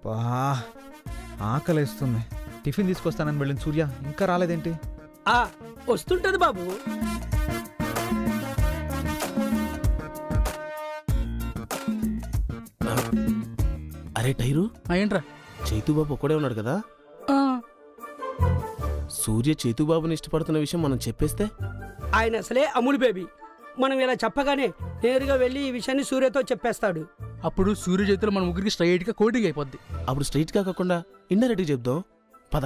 బా ఆకలేస్తుంది. టిఫిన్ తీసుకొస్తానని వెళ్ళిన సూర్య ఇంకా రాలేదేంటి? వస్తుంటది బాబు. అరే టైరు, ఏంట్రా? చైతుబాబు ఒక్కడే ఉన్నాడు కదా. సూర్య చైతుబాబుని ఇష్టపడుతున్న విషయం మనం చెప్పేస్తే? ఆయన అసలే అమూల్ బేబీ. మనం ఇలా చెప్పగానే నేరుగా వెళ్ళి ఈ విషయాన్ని సూర్యతో చెప్పేస్తాడు. అప్పుడు సూర్య చేతిలో మన ముగ్గురికి స్ట్రైట్ గా కోటింగ్ అయిపోద్ది. అప్పుడు స్ట్రైట్ గా కాకుండా ఇండైరెక్ట్ గా చెప్దాం. పద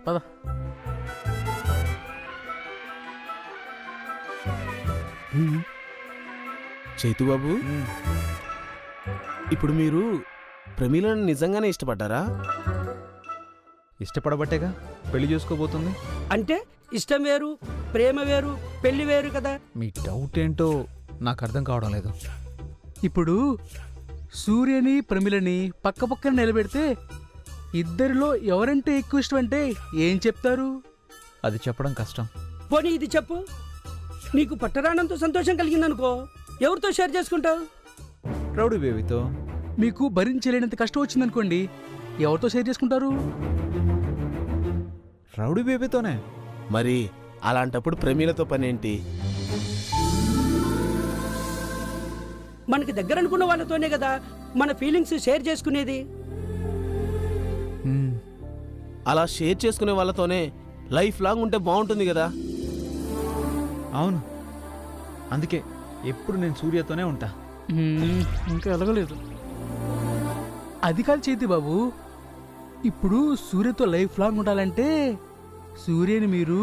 పద. చైతుబాబు, ఇప్పుడు మీరు ప్రమీలను నిజంగానే ఇష్టపడ్డారా? ఇష్టపడబట్టేగా పెళ్లి చేసుకోబోతుంది. అంటే ఇష్టం వేరు, ప్రేమ వేరు, పెళ్లి వేరు కదా. మీ డౌట్ ఏంటో నాకు అర్థం కావడం లేదు. ఇప్పుడు సూర్యని ప్రమిలని పక్క పక్కన నిలబెడితే ఇద్దరిలో ఎవరంటే ఎక్కువ ఇష్టం అంటే ఏం చెప్తారు? అది చెప్పడం కష్టం. పోనీ ఇది చెప్పు, నీకు పట్టరానంత సంతోషం కలిగిందనుకో, ఎవరితో షేర్ చేసుకుంటావు? రౌడీ బేబీతో. మీకు భరించలేనంత కష్టం వచ్చిందనుకోండి, ఎవరితో షేర్ చేసుకుంటారు? రౌడీ బేబీతోనే. మరి అలాంటప్పుడు ప్రమీలతో పనేంటి? మనకి దగ్గర అనుకున్న వాళ్ళతోనే కదా మన ఫీలింగ్స్ షేర్ చేసుకునేది. అలా షేర్ చేసుకునే వాళ్ళతోనే లైఫ్ లాంగ్ ఉంటే బాగుంటుంది కదా. అవును, అందుకే ఎప్పుడు నేను సూర్యతోనే ఉంటా. ఇంకా ఎలగలేదు. అది కాదు చేతి బాబు, ఇప్పుడు సూర్యతో లైఫ్ లాంగ్ ఉండాలంటే సూర్యని మీరు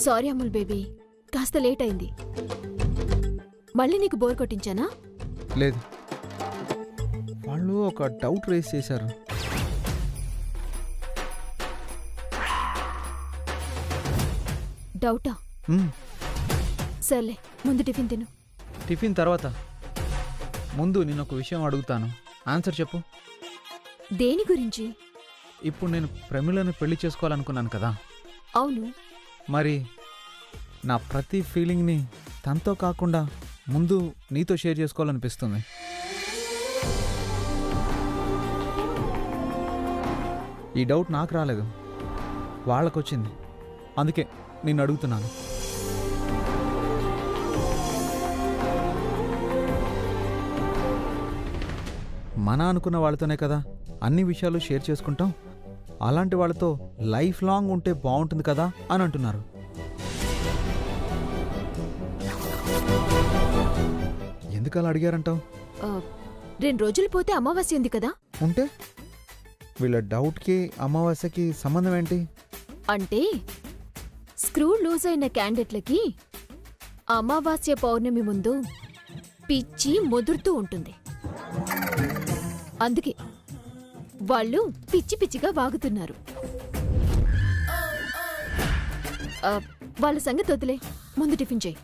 సారీ అమూల్ బేబీ, కాస్త లేట్ అయింది. మళ్ళీ నీకు బోర్ కొట్టించానా? లేదు, వాళ్ళు ఒక డౌట్ రేస్ చేశారు. డౌటా? సర్లే, ముందు టిఫిన్ తిను. టిఫిన్ తర్వాత. ముందు నేను ఒక విషయం అడుగుతాను, ఆన్సర్ చెప్పు. దేని గురించి? ఇప్పుడు నేను ప్రమిళను పెళ్లి చేసుకోవాలనుకున్నాను కదా. అవును. మరి నా ప్రతి ఫీలింగ్ని తనతో కాకుండా ముందు నీతో షేర్ చేసుకోవాలనిపిస్తుంది. ఈ డౌట్ నాకు రాలేదు, వాళ్ళకొచ్చింది. అందుకే నిన్ను అడుగుతున్నాను. మన అనుకున్న వాళ్ళతోనే కదా అన్ని విషయాలు షేర్ చేసుకుంటాం. అలాంటి వాళ్ళతో లైఫ్ లాంగ్ ఉంటే బాగుంటుంది కదా అని అంటున్నారు. ఎందుకు అలా అడిగారంటావు? 2 రోజులు పోతే అమావాస్య ఉంది కదా. ఉంటే వీళ్ళ డౌట్కి అమావాస్యకి సంబంధం ఏంటి? అంటే స్క్రూ లూజ్ అయిన క్యాండిడేట్లకి అమావాస్య పౌర్ణమి ముందు పిచ్చి ముదురుతూ ఉంటుంది. అందుకే వాళ్ళు పిచ్చి పిచ్చిగా వాగుతున్నారు. వాళ్ళ సంగతి వదిలే, ముందు టిఫిన్ చేయి.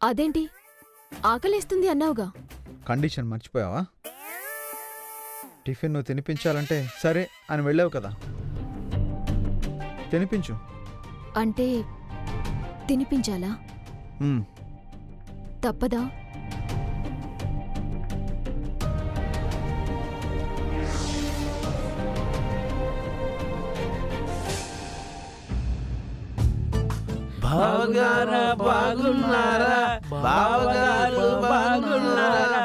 అదేంటి ఆకలేస్తుంది అన్నావుగా? కండిషన్ మర్చిపోయావా? టిఫిన్ నువ్వు తినిపించాలంటే సరే అని వెళ్ళావు కదా, తినిపించు. అంటే తినిపించాలా? తప్పదా? బావగారు బాగున్నారా? బావగారు బాగున్నారా?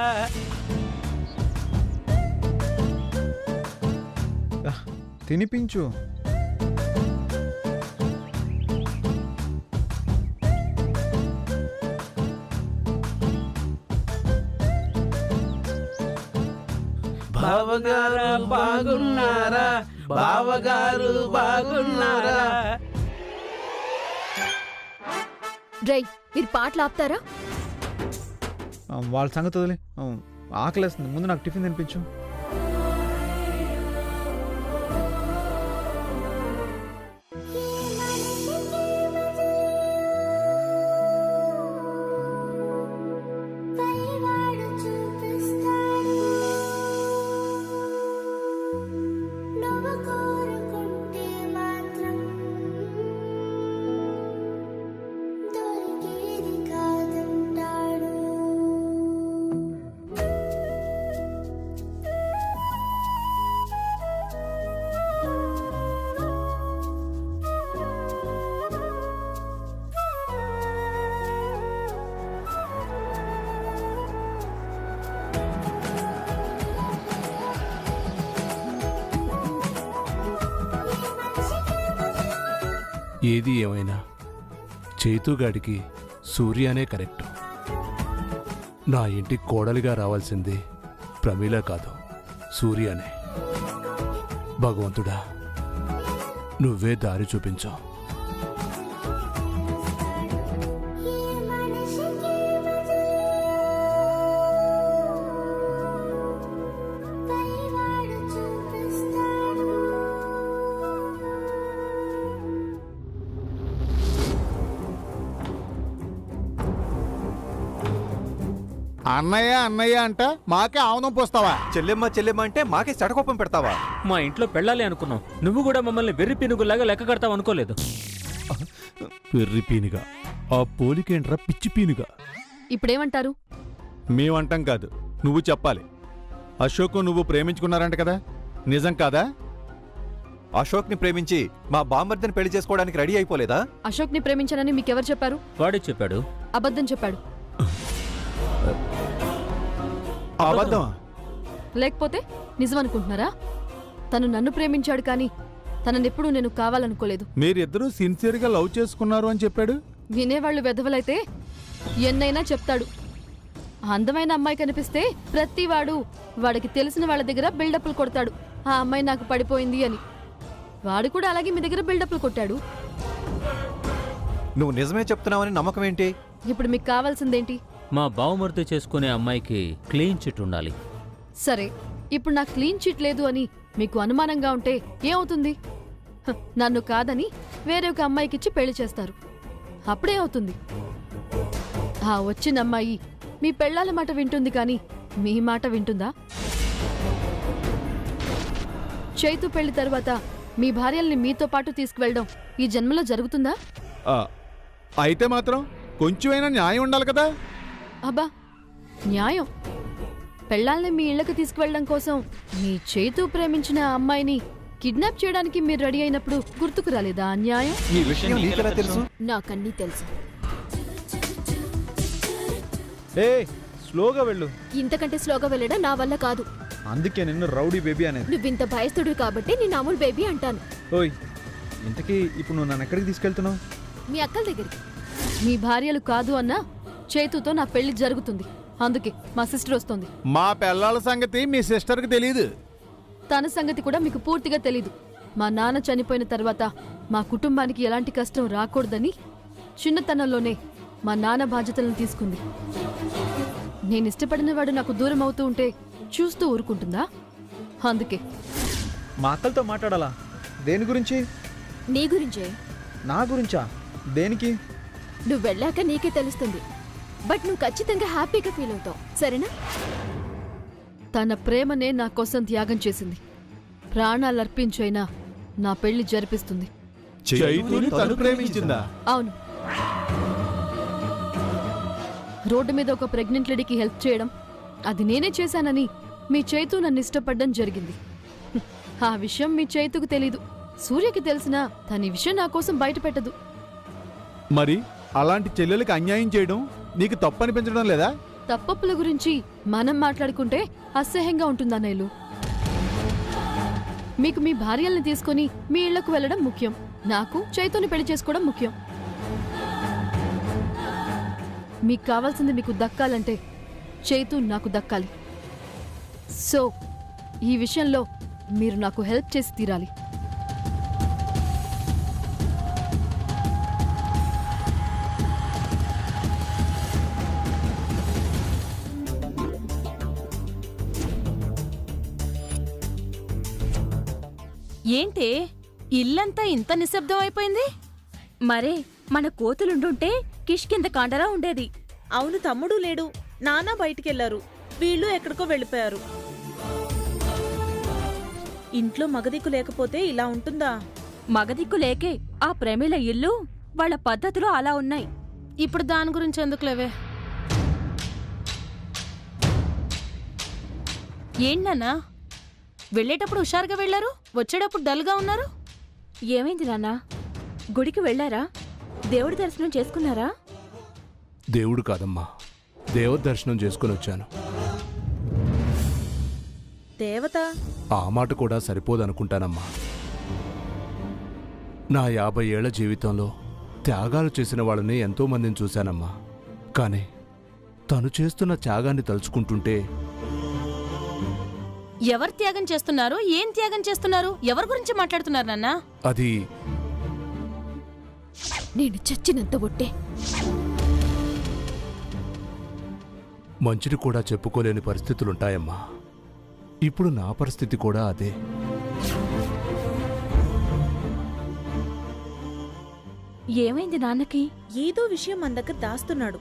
తినిపించు. బావగారు బాగున్నారా? బావగారు బాగున్నారా? డ్రై, మీరు పాటలు ఆపుతారా? వాళ్ళ సంగతి వదిలే, ఆకలేస్తుంది. ముందు నాకు టిఫిన్ తినిపించు. ఏది ఏమైనా చైతుగాడికి సూర్యనే కరెక్ట్. నా ఇంటి కోడలిగా రావాల్సింది ప్రమీల కాదు, సూర్యనే. భగవంతుడా, నువ్వే దారి చూపించు. అన్నయ్య అన్నయ్య అంట మాకే ఆవునం పోస్తావా? చెల్లెమ్మ చెల్లెమ్మ అంటే మాకే చెడకోపం పెడతావా? మా ఇంట్లో పెళ్ళాలి అనుకున్నాం, నువ్వు కూడా మమ్మల్ని వెర్రి పీనుగులాగా లెక్క కడతావు అనుకోలేదు. వెర్రి పీనుగా, ఆ పోలికేంట్రా పిచ్చి పీనుగా. ఇప్పుడేమంటారు? మేమంటాం కాదు, నువ్వు చెప్పాలి. అశోక్ నువ్వు ప్రేమించుకున్నారంట కదా, నిజం కాదా? అశోక్ని ప్రేమించి మా బామ్మర్దిని పెళ్లి చేసుకోవడానికి రెడీ అయిపోలేదా? అశోక్ని ప్రేమించానని మీకెవరు చెప్పారు? వాడే చెప్పాడు. అబద్ధం చెప్పాడు. అబద్ధమా? లేకపోతే నిజం అనుకుంటున్నారా? తను నన్ను ప్రేమించాడు కానీ తననెప్పుడూ నేను కావాలనుకోలేదు. మీరిద్దరూ సిన్సియర్గా లవ్ చేసుకున్నారు అని చెప్పాడు. వినేవాళ్ళు వెధవలైతే ఎన్నైనా చెప్తాడు. అందమైన అమ్మాయి కనిపిస్తే ప్రతివాడు వాడికి తెలిసిన వాళ్ళ దగ్గర బిల్డప్లు కొడతాడు. ఆ అమ్మాయి నాకు పడిపోయింది అని. వాడు కూడా అలాగే మీ దగ్గర బిల్డప్లు కొట్టాడు. నువ్వు నిజమే చెప్తున్నావని నమ్మకం ఏంటి? ఇప్పుడు మీకు కావాల్సిందేంటి? మా బావమరిది చేసుకునే అమ్మాయికి క్లీన్ చిట్ ఉండాలి. సరే, ఇప్పుడు నాకు క్లీన్ చిట్ లేదు అని మీకు అనుమానంగా ఉంటే ఏమవుతుంది? నన్ను కాదని వేరే ఒక అమ్మాయికిచ్చి పెళ్లి చేస్తారు. అప్పుడే అవుతుంది. ఆ వచ్చిన అమ్మాయి మీ పెళ్ళాల మాట వింటుంది కానీ మీ మాట వింటుందా? చైతు పెళ్లి తర్వాత మీ భార్యల్ని మీతో పాటు తీసుకువెళ్ళడం ఈ జన్మలో జరుగుతుందా? అయితే మాత్రం కొంచెమైనా న్యాయం ఉండాలి కదా. అబ్బా, న్యాయం? పెళ్ళాల్ని మీ ఇళ్లకు తీసుకువెళ్ళడం కోసం మీ చైతు ప్రేమించిన ఆ అమ్మాయిని కిడ్నాప్ చేయడానికి మీరు రెడీ అయినప్పుడు గుర్తుకు రాలేదా అన్యాయం? ఈ విషయం నీకెలా తెలుసు? నాకన్నీ తెలుసు. ఏ స్లోగా వెళ్ళు. ఇంతకంటే స్లోగా వెళ్ళడం నా వల్ల కాదు. అందుకే నిన్ను రౌడీ బేబీ అనేది. నువ్వింత భయస్తుడు కాబట్టి నేను అమూల్ బేబీ అంటాను. ఓయ్, ఇంతకీ ఇప్పుడు నువ్వు నన్ను ఎక్కడికి తీసుకెళ్తున్నావు? మీ అక్కల దగ్గరికి. మీ భార్యలు కాదు అన్నా చైతుతో నా పెళ్లి జరుగుతుంది. అందుకే మా సిస్టర్ వస్తుంది. మా పిల్లల సంగతి మీ సిస్టర్కి తెలియదు. తన సంగతి కూడా మీకు పూర్తిగా తెలీదు. మా నాన్న చనిపోయిన తర్వాత మా కుటుంబానికి ఎలాంటి కష్టం రాకూడదని చిన్నతనంలోనే మా నాన్న బాధ్యతలను తీసుకుంది. నేను ఇష్టపడిన వాడు నాకు దూరం అవుతూ ఉంటే చూస్తూ ఊరుకుంటుందా? అందుకే. మా అక్కలతో మాట్లాడాలా? దేని గురించి? నీ గురించే. నా గురించా? దేనికి? నువ్వు వెళ్ళాక నీకే తెలుస్తుంది. బట్ నువ్వు ఖచ్చితంగా హ్యాపీగా ఫీల్ అవుతావు, సరేనా? తన ప్రేమనే నా కోసం త్యాగం చేసింది. ప్రాణాలర్పించైనా నా పెళ్లి జరిపిస్తుంది. చైతుని తను ప్రేమించిందా? అవును. రోడ్డు మీద ఒక ప్రెగ్నెంట్ లేడీకి హెల్ప్ చేయడం అది నేనే చేశానని మీ చైతు నన్ను ఇష్టపడడం జరిగింది. ఆ విషయం మీ చైతుకు తెలీదు. సూర్యకి తెలిసినా తన ఈ విషయం నా కోసం బయట పెట్టదు. మరి అలాంటి చెల్లెలకి అన్యాయం చేయడం నీకు తప్పు అనిపించడం లేదా? తప్పప్పుల గురించి మనం మాట్లాడుకుంటే అసహ్యంగా ఉంటుందా నేలు? మీకు మీ భార్యల్ని తీసుకుని మీ ఇళ్లకు వెళ్ళడం ముఖ్యం. నాకు చైతుని పెళ్లి చేసుకోవడం ముఖ్యం. మీకు కావాల్సింది మీకు దక్కాలంటే చైతు నాకు దక్కాలి. సో ఈ విషయంలో మీరు నాకు హెల్ప్ చేసి తీరాలి. ఏంటే ఇల్లంతా ఇంత నిశ్శబ్దం అయిపోయింది? మరే మన కోతులుండుంటే కిష్కింద కాండరా ఉండేది. అవును, తమ్ముడు లేడు, నాన్న బయటికెళ్లారు, వీళ్ళు ఎక్కడికో వెళ్ళిపోయారు. ఇంట్లో మగదిక్కు లేకపోతే ఇలా ఉంటుందా? మగదిక్కు లేకే ఆ ప్రమీల ఇల్లు వాళ్ళ పద్ధతులు అలా ఉన్నాయి. ఇప్పుడు దాని గురించి ఎందుకులేవే. ఏంటన్నా వెళ్ళేటప్పుడు హుషారుగా వెళ్లారు, వచ్చేటప్పుడు డల్గా ఉన్నారు? ఏమైంది నాన్నా? గుడికి వెళ్లారా? దేవుడి దర్శనం చేసుకున్నారా? దేవుడు కాదమ్మా, దేవ దర్శనం చేసుకుని వచ్చాను. దేవత? ఆ మాట కూడా సరిపోదనుకుంటానమ్మా. నా 50 ఏళ్ల జీవితంలో త్యాగాలు చేసిన వాళ్ళని ఎంతోమందిని చూశానమ్మా. కానీ తను చేస్తున్న త్యాగాన్ని తలుచుకుంటుంటే ఎవరు త్యాగం చేస్తున్నారు? ఏం త్యాగం చేస్తున్నారు? ఎవరి గురించి మాట్లాడుతున్నారు నాన్న? అది నేను చచ్చినంత ఒట్టే. మంచిని కూడా చెప్పుకోలేని పరిస్థితులుంటాయమ్మా. ఇప్పుడు నా పరిస్థితి కూడా అదే. ఏమైంది నాన్నకి? ఏదో విషయం మన దగ్గర దాస్తున్నాడు.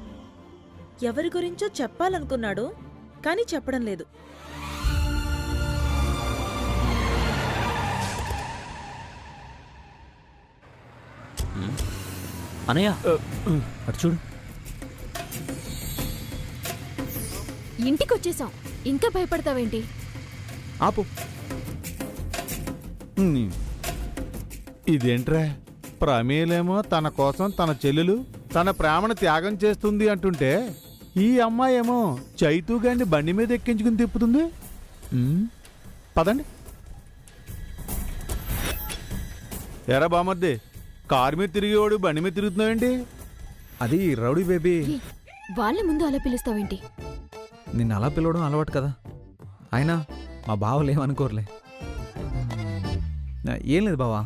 ఎవరి గురించో చెప్పాలనుకున్నాడు, కానీ చెప్పడం లేదు. అనయ్య అటు చూడు. ఇంటికొచ్చేసాం, ఇంకా భయపడతావేంటి? ఆపు. ఇదేంట్రా, ప్రమేలేమో తన కోసం తన చెల్లెలు తన ప్రేమను త్యాగం చేస్తుంది అంటుంటే, ఈ అమ్మాయి ఏమో చైతూగాన్ని బండి మీద ఎక్కించుకుని తిప్పుతుంది. పదండి. ఎరా బామర్ది, కారు మీద తిరిగేవాడు బండి మీద తిరుగుతున్నావేంటి? అది రౌడీ బేబీ. వాళ్ళ ముందు అలా పిలుస్తావేంటి? నిన్ను అలా పిలవడం అలవాటు కదా. అయినా మా బావలు ఏమనుకోరులే. ఏం లేదు బావా,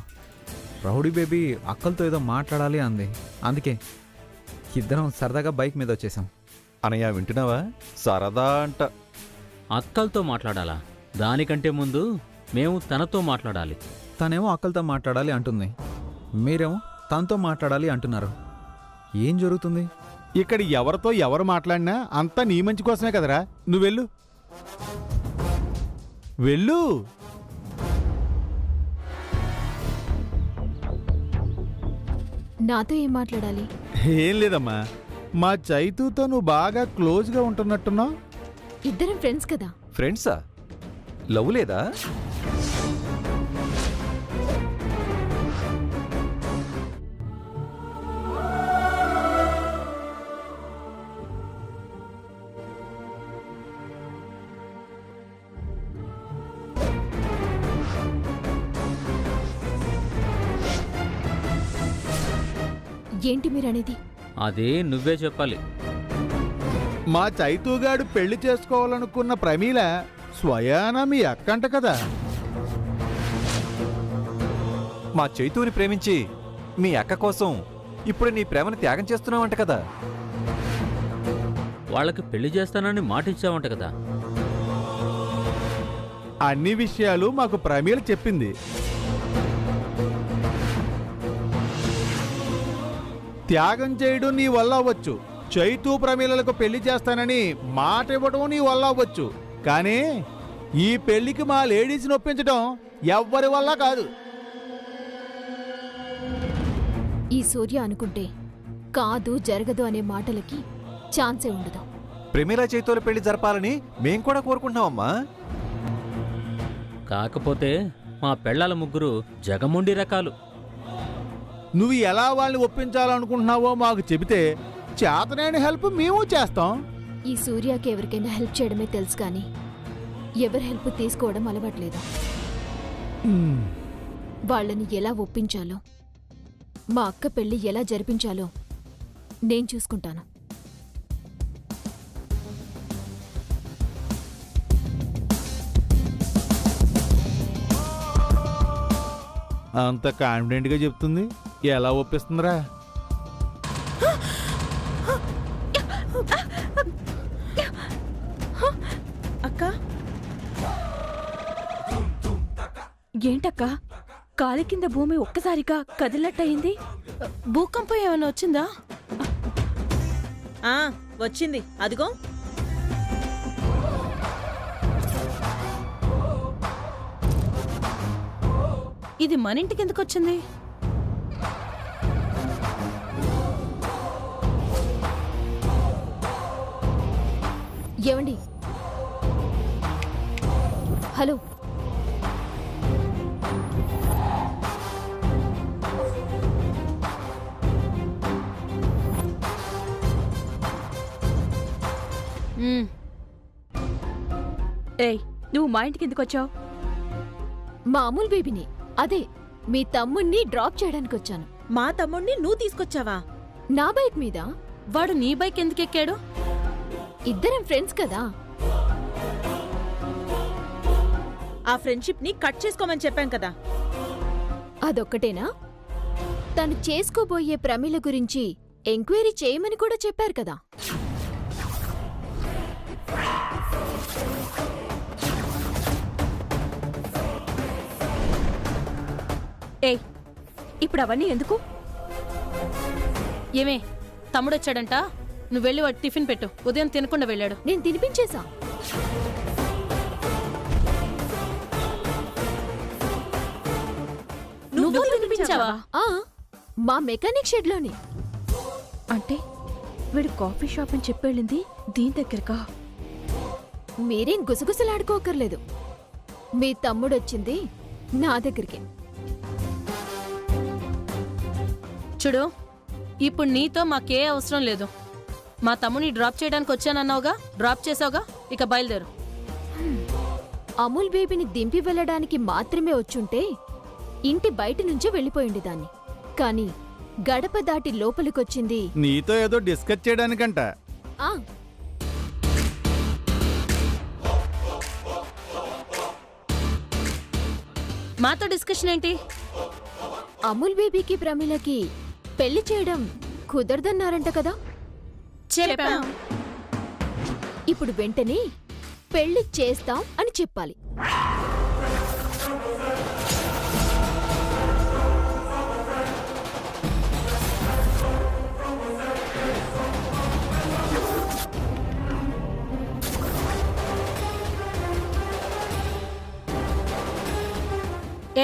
రౌడీ బేబీ అక్కలతో ఏదో మాట్లాడాలి అంది, అందుకే ఇద్దరం సరదాగా బైక్ మీద వచ్చేసాం. అనయ్య వింటున్నావా? సరదా అంట. అక్కలతో మాట్లాడాలా? దానికంటే ముందు మేము తనతో మాట్లాడాలి. తనేమో అక్కలతో మాట్లాడాలి అంటుంది, మీరేమో తనతో మాట్లాడాలి అంటున్నారు. ఏం జరుగుతుంది ఇక్కడ? ఎవరితో ఎవరు మాట్లాడినా అంతా నీ మంచి కోసమే కదరా. నువ్వు వెళ్ళు, వెళ్ళు. నాతో ఏం మాట్లాడాలి? ఏం లేదమ్మా, మా చైతూతో నువ్వు బాగా క్లోజ్గా ఉంటున్నట్టున్నావు. ఇద్దరం ఫ్రెండ్స్ కదా. ఫ్రెండ్సా? లవ్ లేదా? ఏంటి మీరనేది? అదే నువ్వే చెప్పాలి. మా చైతూగాడు పెళ్లి చేసుకోవాలనుకున్న ప్రమీల స్వయాన మీ అక్కంట కదా. మా చైతూని ప్రేమించి మీ అక్క కోసం ఇప్పుడు నీ ప్రేమను త్యాగం చేస్తున్నావంట కదా. వాళ్ళకి పెళ్లి చేస్తానని మాట ఇచ్చావంట కదా. అన్ని విషయాలు మాకు ప్రమీల చెప్పింది. త్యాగం చేయడం నీ వల్ల అవ్వచ్చు, చైతూ ప్రమీలకు పెళ్లి చేస్తానని మాట ఇవ్వడం నీ వల్ల అవ్వచ్చు, కానీ ఈ పెళ్లికి మా లేడీస్ని ఒప్పించడం ఎవ్వరి వల్ల కాదు. ఈ సూర్య అనుకుంటే కాదు జరగదు అనే మాటలకి ఛాన్సే ఉండదు. ప్రేమిలా చైతూల పెళ్లి జరపాలని మేం కూడా కోరుకుంటున్నామమ్మా. కాకపోతే మా పెళ్ళాల ముగ్గురు జగముండి రకాలు. నువ్వు ఎలా వాళ్ళని ఒప్పించాలనుకుంటున్నావో మాకు చెబితే చేతనైన హెల్ప్ మేము చేస్తాం. ఈ సూర్యకి ఎవరికైనా హెల్ప్ చేయడమే తెలుసు కానీ ఎవరి హెల్ప్ తీసుకోవడం అలవాట్లేదు. వాళ్ళని ఎలా ఒప్పించాలో, మా అక్క పెళ్లి ఎలా జరిపించాలో నేను చూసుకుంటాను. అంత కాన్ఫిడెంట్గా చెప్తుంది, ఎలా ఒప్పిస్తుందిరా? అక్క, ఏంటక్క కాలి కింద భూమి ఒక్కసారిగా కదిలట్టయింది? భూకంపం ఏమైనా వచ్చిందా? వచ్చింది, అదిగో. ఇది మన ఇంటికి ఎందుకు వచ్చింది? ఏమండి, హలో, ఏయ్, నువ్వు మా ఇంటికి ఎందుకు వచ్చావు? మా అమూల్ బేబీని, అదే మీ తమ్ముణ్ణి డ్రాప్ చేయడానికి వచ్చాను. మా తమ్ముణ్ణి నువ్వు తీసుకొచ్చావా? నా బైక్ మీద. వాడు నీ బైక్ ఎందుకెక్కాడు? ఇద్దరం ఫ్రెండ్స్ కదా. ఆ ఫ్రెండ్షిప్ ని కట్ చేసుకోమని చెప్పాం కదా. అదొక్కటేనా? తను చేసుకోబోయే ప్రమిళ గురించి ఎంక్వైరీ చేయమని కూడా చెప్పారు కదా. ఏయ్, ఇప్పుడు అవన్నీ ఎందుకు? ఏమే, తమ్ముడొచ్చాడంట, నువ్వు వెళ్ళి వాడు టిఫిన్ పెట్టు. ఉదయం తినకుండా వెళ్ళాడు. నేను తినిపించేశా. నువ్వు తినిపించావా? ఆ, మా మెకానిక్ షెడ్లోని. అంటే వీడు కాఫీ షాప్ అని చెప్పెళ్ళింది దీని దగ్గరకా? మీరేం గుసగుసలాడుకోకర్లేదు. మీ తమ్ముడొచ్చింది నా దగ్గరికి. చూడు, ఇప్పుడు నీతో మాకే అవసరం లేదు. మా తమ్ముని డ్రాప్ చేయడానికి వచ్చానన్నావుగా, డ్రాప్ చేసావుగా, ఇక బయలుదేరు. అమూల్ బేబీని దింపి వెళ్ళడానికి మాత్రమే వచ్చుంటే ఇంటి బయట నుంచే వెళ్ళిపోయింది. కానీ గడప దాటి లోపలికొచ్చింది నీతో ఏదో డిస్కస్ చేయడానికంట. ఆ మాతో డిస్కషన్ ఏంటి? అమూల్ బేబీకి ప్రమిళకి పెళ్లి చేయడం కుదరదన్నారంట కదా. చెప్పాం. ఇప్పుడు వెంటనే పెళ్లి చేస్తాం అని చెప్పాలి.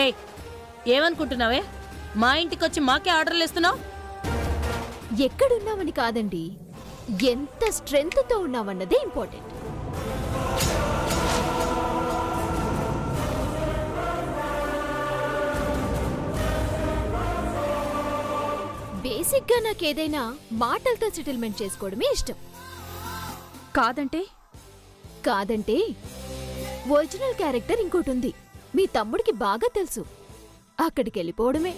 ఏయ్, ఏమనుకుంటున్నావే? మా ఇంటికొచ్చి మాకే ఆర్డర్లు ఇస్తున్నావు? ఎక్కడున్నావని కాదండి, ఎంత స్ట్రెంగ్త్తో ఉన్నావన్నదే ఇంపార్టెంట్. బేసిక్గా నాకేదైనా మాటలతో సెటిల్మెంట్ చేసుకోవడమే ఇష్టం. కాదంటే కాదంటే ఒరిజినల్ క్యారెక్టర్ ఇంకోటి ఉంది. మీ తమ్ముడికి బాగా తెలుసు. అక్కడికి వెళ్ళిపోవడమే.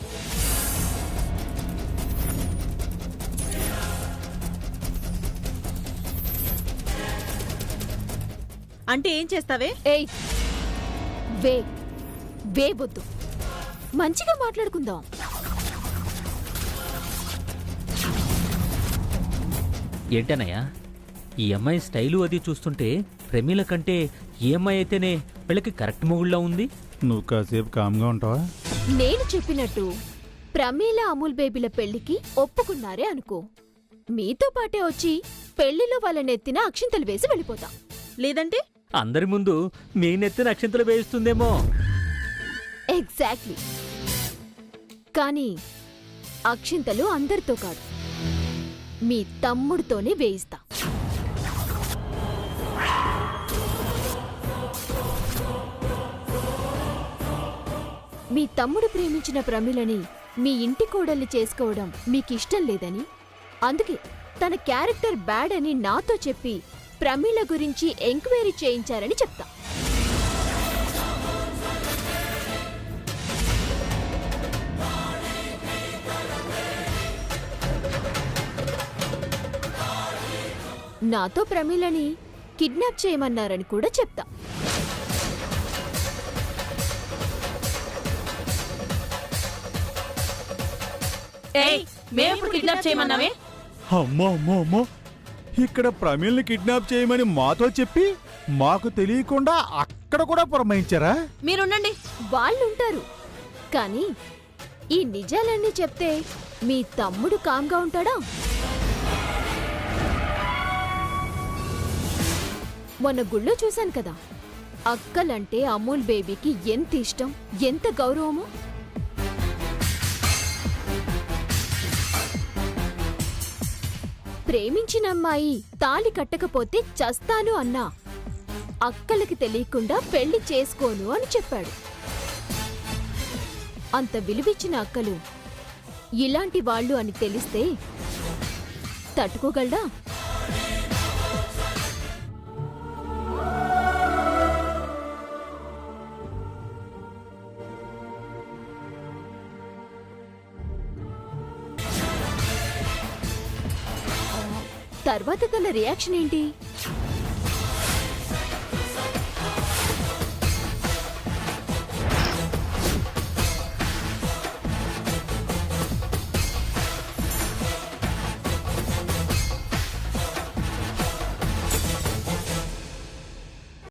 అంటే ఏం చేస్తావే? ఏయ్, వే వేబొద్దు. మంచిగా మాట్లాడుకుందాం. ఏంటనయ్యా, ఈ అమ్మాయి స్టైలు అది చూస్తుంటే ప్రమీల కంటే ఈ అమ్మాయి అయితేనే వీళ్ళకి కరెక్ట్ మొగుళ్ళ ఉంది. నువ్వు కాసేపు కామ్గా ఉంటావా? నేను చెప్పినట్టు ప్రమీల అమూల్ బేబీల పెళ్లికి ఒప్పుకున్నారే అనుకో, మీతో పాటే వచ్చి పెళ్లిలో వాళ్ళ నెత్తిన అక్షింతలు వేసి వెళ్ళిపోతాం. లేదంటే అందరి ముందు మీ నెత్తిన అక్షింతలు వేయిస్తుందేమో. ఎగ్జాక్ట్లీ. కానీ అక్షింతలు అందరితో కాదు, మీ తమ్ముడితోనే వేయిస్తా. మీ తమ్ముడు ప్రేమించిన ప్రమిలని మీ ఇంటి కోడల్ని చేసుకోవడం మీకిష్టం లేదని, అందుకే తన క్యారెక్టర్ బ్యాడ్ అని నాతో చెప్పి ప్రమీల గురించి ఎంక్వైరీ చేయించారని చెప్తా. నాతో ప్రమీలని కిడ్నాప్ చేయమన్నారని కూడా చెప్తా. ఏయ్, మేము కిడ్నాప్ చేయమన్నావే? అమ్మో అమ్మో అమ్మో, ఇక్కడ ప్రమీల్ని కిడ్నాప్ చేయమని మాతో చెప్పి మాకు తెలియకుండా అక్కడ కూడా పురమాయించారా? మీరుండండి. వాళ్ళుంటారు, కానీ ఈ నిజాలన్నీ చెప్తే మీ తమ్ముడు కామ్గా ఉంటాడా? మొన్న గుళ్ళో చూశాను కదా, అక్కలంటే అమూల్ బేబీకి ఎంత ఇష్టం, ఎంత గౌరవమో. ప్రేమించిన అమ్మాయి తాళి కట్టకపోతే చస్తాను అన్నా అక్కలకి తెలియకుండా పెళ్లి చేసుకోను అని చెప్పాడు. అంత విలువిచ్చిన అక్కలు ఇలాంటి వాళ్ళు అని తెలిస్తే తట్టుకోగలడా? తర్వాత తన రియాక్షన్ ఏంటి?